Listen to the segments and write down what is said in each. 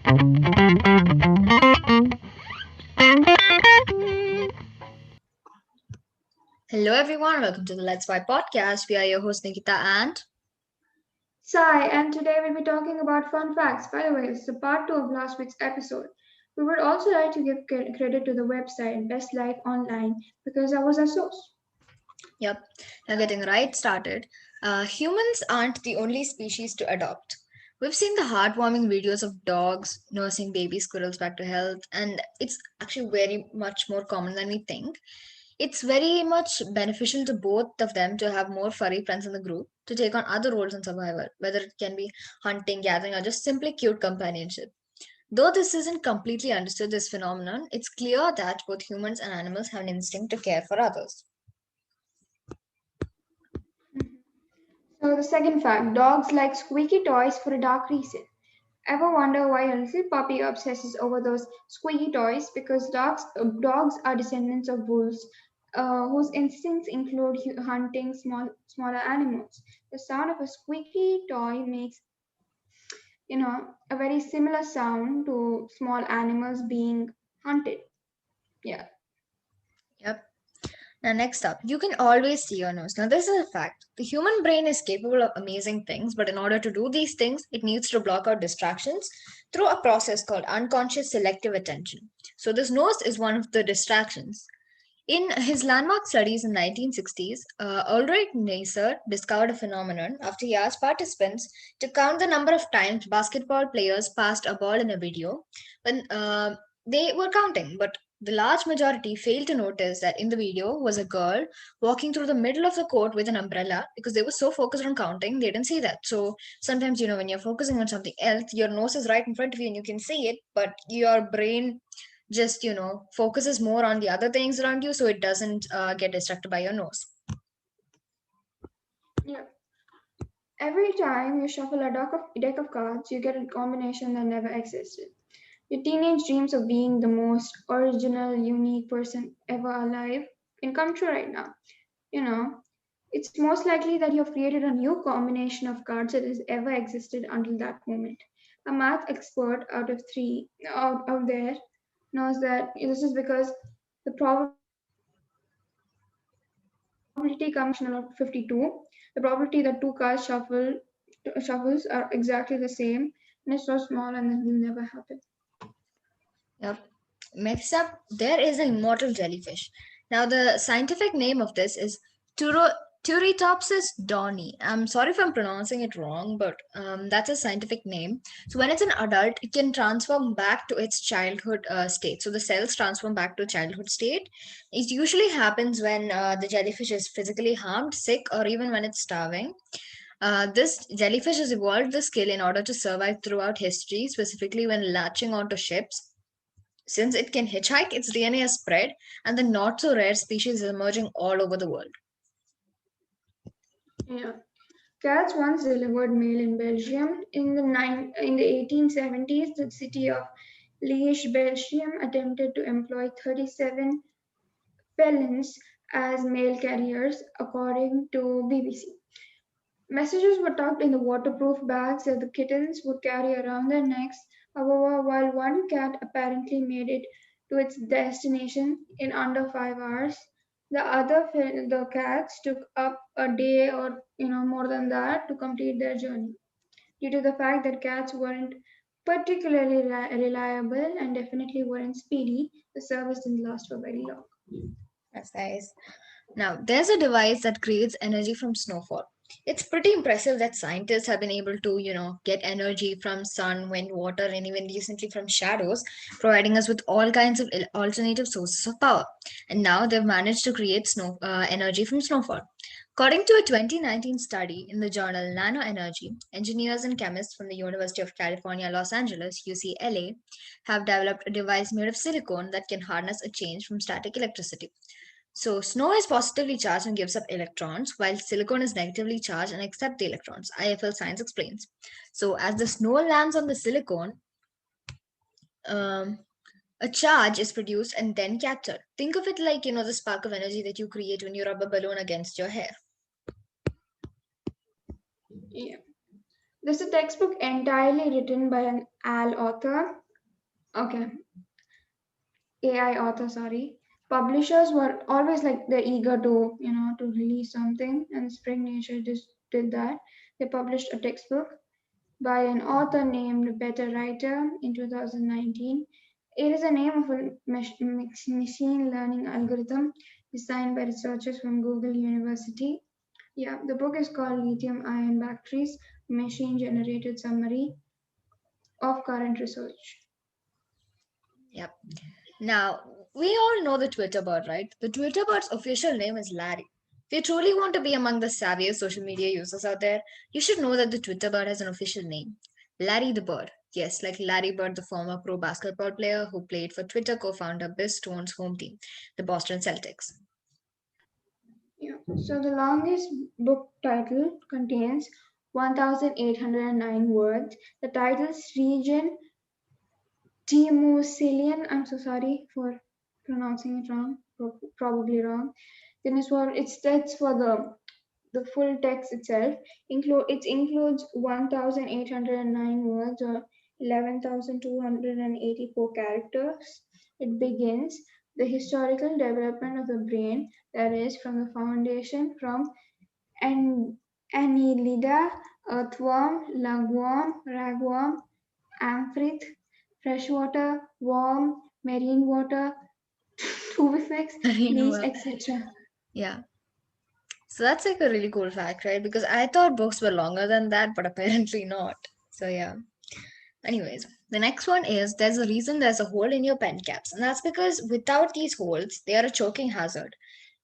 Hello, everyone. Welcome to the Let's Vibe podcast. We are your host, Nikita, and Sai, and today we'll be talking about fun facts. By the way, this is a part 2 of last week's episode. We would also like to give credit to the website Best Life Online because that was our source. yep, now getting right started. Humans aren't the only species to adopt. We've seen the heartwarming videos of dogs nursing baby squirrels back to health, and it's actually very much more common than we think. It's very much beneficial to both of them to have more furry friends in the group to take on other roles in survival, whether it can be hunting, gathering, or just simply cute companionship. Though this isn't completely understood, this phenomenon, it's clear that both humans and animals have an instinct to care for others. So, the second fact dogs like squeaky toys for a dark reason. Ever wonder why a little puppy obsesses over those squeaky toys? Because dogs are descendants of wolves, whose instincts include hunting smaller animals. The sound of a squeaky toy makes a very similar sound to small animals being hunted. Yeah. Yep. Now, next up, you can always see your nose. Now, this is a fact. The human brain is capable of amazing things, but in order to do these things, it needs to block out distractions through a process called unconscious selective attention. So, this nose is one of the distractions. In his landmark studies in 1960s, Ulrich Neisser discovered a phenomenon after he asked participants to count the number of times basketball players passed a ball in a video when they were counting, but the large majority failed to notice that in the video was a girl walking through the middle of the court with an umbrella because they were so focused on counting, they didn't see that. So sometimes, when you're focusing on something else, your nose is right in front of you and you can see it, but your brain just focuses more on the other things around you so it doesn't get distracted by your nose. Yeah. Every time you shuffle a deck of cards, you get a combination that never existed. Your teenage dreams of being the most original, unique person ever alive can come true right now. You know, it's most likely that you've created a new combination of cards that has ever existed until that moment. A math expert out there knows that this is because the probability comes from a combination of 52. The probability that two cards shuffles are exactly the same, and it's so small and that will never happen. Yep. Next up, there is an immortal jellyfish. Now, the scientific name of this is Turo. Turritopsis dawni. I'm sorry if I'm pronouncing it wrong, but that's a scientific name. So when it's an adult, it can transform back to its childhood state. So the cells transform back to childhood state. It usually happens when the jellyfish is physically harmed, sick, or even when it's starving. This jellyfish has evolved the skill in order to survive throughout history, specifically when latching onto ships. Since it can hitchhike, its DNA has spread, and the not so rare species is emerging all over the world. Yeah. Cats once delivered mail in Belgium. In the 1870s, the city of Liège, Belgium, attempted to employ 37 felons as mail carriers, according to BBC. Messages were tucked in the waterproof bags that the kittens would carry around their necks. However, while one cat apparently made it to its destination in under 5 hours, the cats took up a day or more than that to complete their journey. Due to the fact that cats weren't particularly reliable and definitely weren't speedy, the service didn't last for very long. That's nice. Now, there's a device that creates energy from snowfall. It's pretty impressive that scientists have been able to, get energy from sun, wind, water, and even recently from shadows, providing us with all kinds of alternative sources of power. And now they've managed to create snow energy from snowfall. According to a 2019 study in the journal Nano Energy, engineers and chemists from the University of California, Los Angeles, UCLA, have developed a device made of silicone that can harness a change from static electricity. So, snow is positively charged and gives up electrons, while silicon is negatively charged and accepts the electrons, IFL science explains. So, as the snow lands on the silicon, um, a charge is produced and then captured. Think of it like, the spark of energy that you create when you rub a balloon against your hair. Yeah. This is a textbook entirely written by an AL author. Okay, AI author, sorry. Publishers were always like they're eager to, to release something, and Spring Nature just did that. They published a textbook by an author named Better Writer in 2019. It is a name of a machine learning algorithm designed by researchers from Google University. Yeah, the book is called Lithium Ion Batteries, Machine Generated Summary of Current Research. Yep. Now, we all know the Twitter bird, right? The Twitter bird's official name is Larry. If you truly want to be among the savviest social media users out there, you should know that the Twitter bird has an official name. Larry the Bird. Yes, like Larry Bird, the former pro basketball player who played for Twitter co founder Biz Stone's home team, the Boston Celtics. Yeah. So the longest book title contains 1,809 words. The title's region, Timocilian, I'm so sorry for pronouncing it wrong, probably wrong. Then is for it stands for the full text itself. It includes 1,809 words or 11,284 characters. It begins the historical development of the brain, that is, from the foundation from an annelida, earthworm, lugworm, ragworm, amphitrite, freshwater, worm, marine water, tubifex, You know fleas, what? etc. Yeah. So that's like a really cool fact, right? Because I thought books were longer than that, but apparently not. So yeah. Anyways, the next one is there's a reason there's a hole in your pen caps, and that's because without these holes, they are a choking hazard.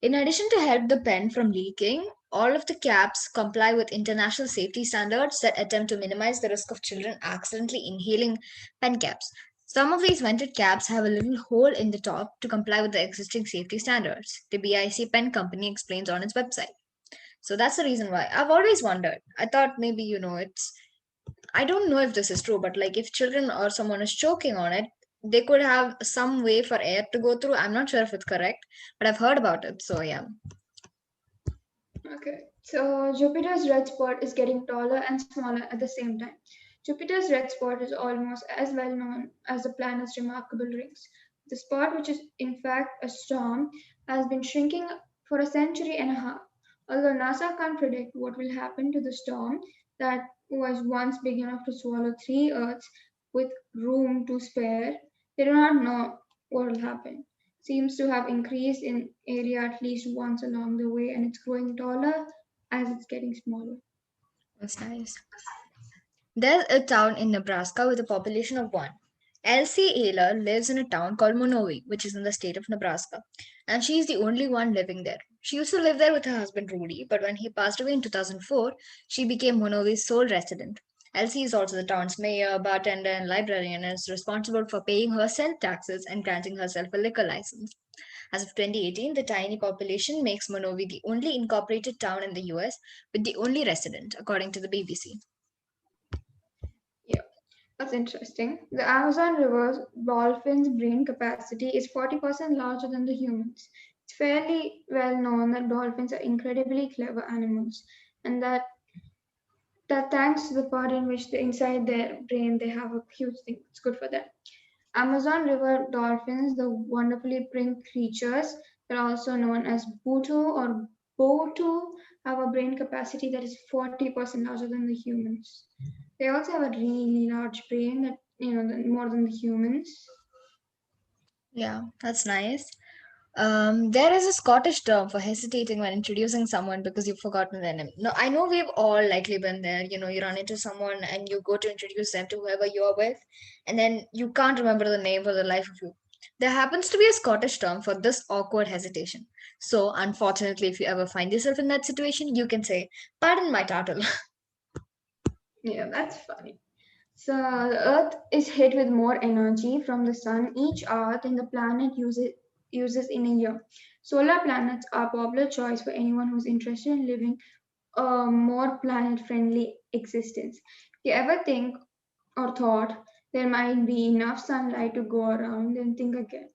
In addition to help the pen from leaking, all of the caps comply with international safety standards that attempt to minimize the risk of children accidentally inhaling pen caps. Some of these vented caps have a little hole in the top to comply with the existing safety standards, the BIC Pen Company explains on its website. So that's the reason why. I've always wondered. I thought maybe, it's I don't know if this is true, but like if children or someone is choking on it, they could have some way for air to go through. I'm not sure if it's correct, but I've heard about it. So yeah. Okay, so Jupiter's red spot is getting taller and smaller at the same time. Jupiter's red spot is almost as well known as the planet's remarkable rings. The spot, which is in fact a storm, has been shrinking for a century and a half. Although NASA can't predict what will happen to the storm that was once big enough to swallow three Earths with room to spare, they do not know what will happen. Seems to have increased in area at least once along the way, and it's growing taller as it's getting smaller. That's nice. There's a town in Nebraska with a population of one. Elsie Ayler lives in a town called Monowi, which is in the state of Nebraska, and she's the only one living there. She used to live there with her husband Rudy, but when he passed away in 2004, she became Monowi's sole resident. Elsie is also the town's mayor, bartender, and librarian, and is responsible for paying her cent taxes and granting herself a liquor license. As of 2018, the tiny population makes Monowi the only incorporated town in the US with the only resident, according to the BBC. Yeah, that's interesting. The Amazon River's dolphin's brain capacity is 40% larger than the humans. It's fairly well known that dolphins are incredibly clever animals, and that thanks to the part in which inside their brain they have a huge thing. It's good for them. Amazon River dolphins, the wonderfully pink creatures that are also known as Buto or Botu, have a brain capacity that is 40% larger than the humans. They also have a really large brain that, more than the humans. Yeah, that's nice. There is a Scottish term for hesitating when introducing someone because you've forgotten their name. No, I know we've all likely been there. You run into someone and you go to introduce them to whoever you're with, and then you can't remember the name for the life of you. There happens to be a Scottish term for this awkward hesitation. So, unfortunately, if you ever find yourself in that situation, you can say, "Pardon my turtle." Yeah, that's funny. So the Earth is hit with more energy from the sun each hour than the planet uses in a year. Solar planets are a popular choice for anyone who's interested in living a more planet friendly existence. If you ever think or thought there might be enough sunlight to go around, then think again.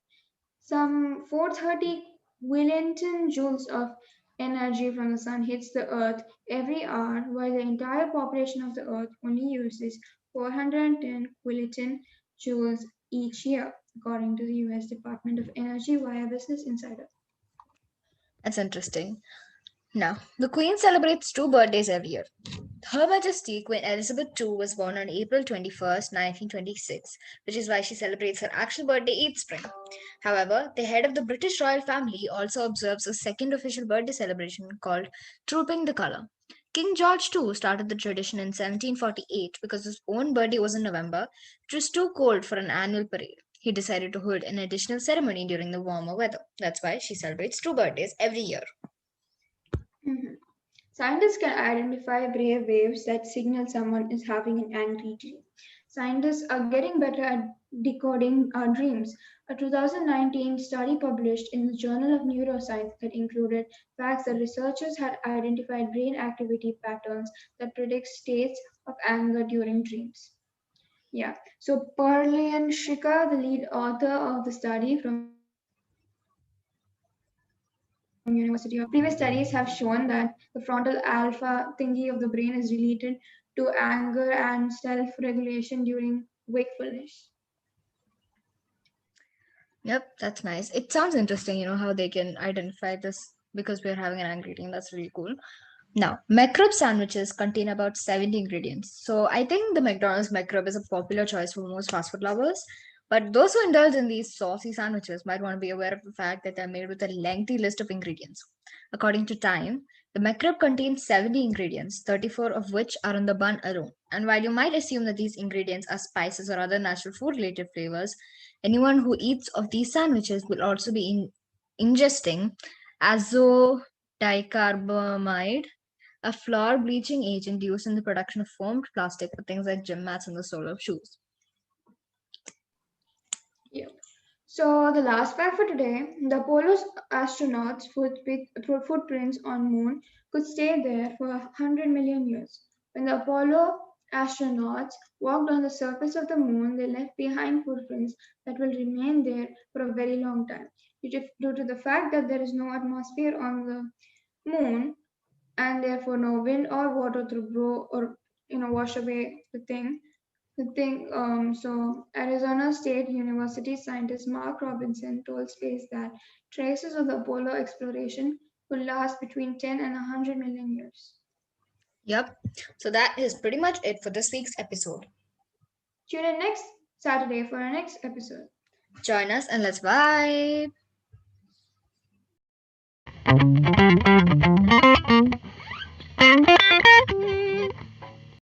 Some 430 Willenton joules of energy from the sun hits the earth every hour, while the entire population of the earth only uses 410 kiloton joules each year, according to the US Department of Energy via Business Insider. That's interesting. Now, the Queen celebrates two birthdays every year. Her Majesty Queen Elizabeth II was born on April 21st, 1926, which is why she celebrates her actual birthday each spring. However, the head of the British royal family also observes a second official birthday celebration called Trooping the Colour. King George II started the tradition in 1748 because his own birthday was in November, which was too cold for an annual parade. He decided to hold an additional ceremony during the warmer weather. That's why she celebrates two birthdays every year. Mhm. Scientists can identify brain waves that signal someone is having an angry dream. Scientists are getting better at decoding our dreams. A 2019 study published in the Journal of Neuroscience that included facts that researchers had identified brain activity patterns that predict states of anger during dreams. Yeah. So Perlian Shika, the lead author of the study from University of previous studies have shown that the frontal alpha thingy of the brain is related to anger and self-regulation during wakefulness. Yep, that's nice. It sounds interesting, how they can identify this because we're having an angry team. That's really cool. Now, McRib sandwiches contain about 70 ingredients. So I think the McDonald's McRib is a popular choice for most fast food lovers. But those who indulge in these saucy sandwiches might want to be aware of the fact that they're made with a lengthy list of ingredients. According to Time, the McRib contains 70 ingredients, 34 of which are in the bun alone. And while you might assume that these ingredients are spices or other natural food related flavors, anyone who eats of these sandwiches will also be ingesting azodicarbamide, a flour bleaching agent used in the production of foamed plastic for things like gym mats and the sole of shoes. Yep. So the last fact for today, the Apollo astronauts' footprints on Moon could stay there for 100 million years. When the Apollo astronauts walked on the surface of the Moon, they left behind footprints that will remain there for a very long time. Due to the fact that there is no atmosphere on the Moon and therefore no wind or water to blow or wash away so Arizona State University scientist Mark Robinson told Space that traces of the Apollo exploration could last between 10 and 100 million years. Yep. So that is pretty much it for this week's episode. Tune in next Saturday for our next episode. Join us and let's vibe.